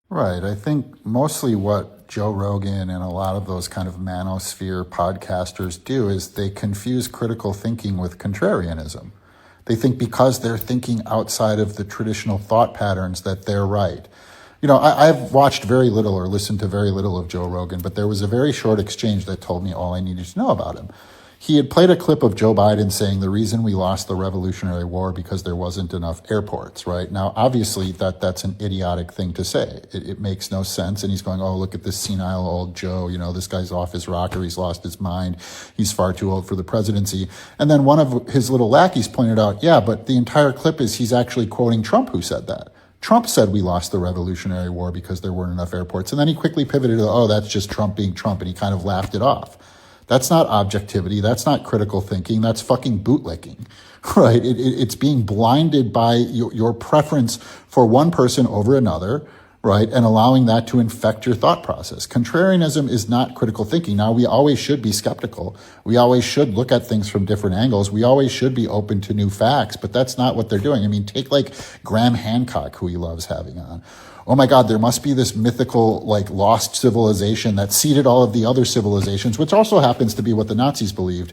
Right. I think mostly what Joe Rogan and a lot of those kind of manosphere podcasters do is they confuse critical thinking with contrarianism. They think because they're thinking outside of the traditional thought patterns that they're right. I've watched very little or listened to very little of Joe Rogan, but there was a very short exchange that told me all I needed to know about him. He had played a clip of Joe Biden saying the reason we lost the Revolutionary War because there wasn't enough airports, right? Now, obviously, that's an idiotic thing to say. It makes no sense. And he's going, oh, look at this senile old Joe. This guy's off his rocker. He's lost his mind. He's far too old for the presidency. And then one of his little lackeys pointed out, yeah, but the entire clip is he's actually quoting Trump, who said that. Trump said we lost the Revolutionary War because there weren't enough airports. And then he quickly pivoted to, oh, that's just Trump being Trump. And he kind of laughed it off. That's not objectivity. That's not critical thinking. That's fucking bootlicking, right? It's being blinded by your preference for one person over another, right? And allowing that to infect your thought process. Contrarianism is not critical thinking. Now, we always should be skeptical. We always should look at things from different angles. We always should be open to new facts, but that's not what they're doing. I mean, take like Graham Hancock, who he loves having on. Oh my God, there must be this mythical, like, lost civilization that seeded all of the other civilizations, which also happens to be what the Nazis believed,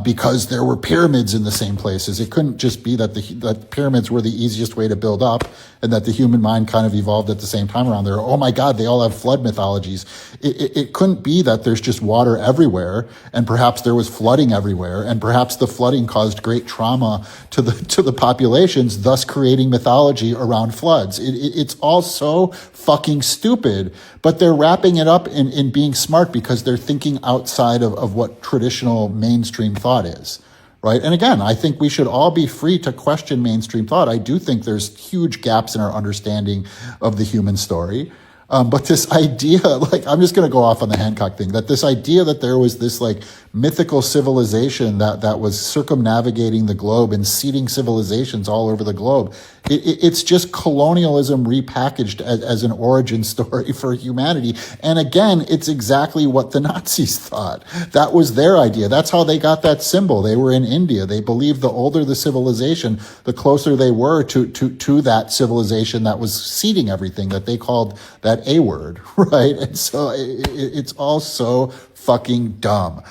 because there were pyramids in the same places. It couldn't just be that that pyramids were the easiest way to build up and that the human mind kind of evolved at the same time around there. Oh my God, they all have flood mythologies. It couldn't be that there's just water everywhere and perhaps there was flooding everywhere and perhaps the flooding caused great trauma to the populations, thus creating mythology around floods. It's all so fucking stupid, but they're wrapping it up in being smart because they're thinking outside of what traditional mainstream thought is, right? And again, I think we should all be free to question mainstream thought. I do think there's huge gaps in our understanding of the human story. But this idea, like, I'm just going to go off on the Hancock thing, that this idea that there was this like mythical civilization that was circumnavigating the globe and seeding civilizations all over the globe, it's just colonialism repackaged as an origin story for humanity. And again, it's exactly what the Nazis thought. That was their idea. That's how they got that symbol. They were in India. They believed the older the civilization, the closer they were to that civilization that was seeding everything, that they called that A word, right? And so it's all so fucking dumb.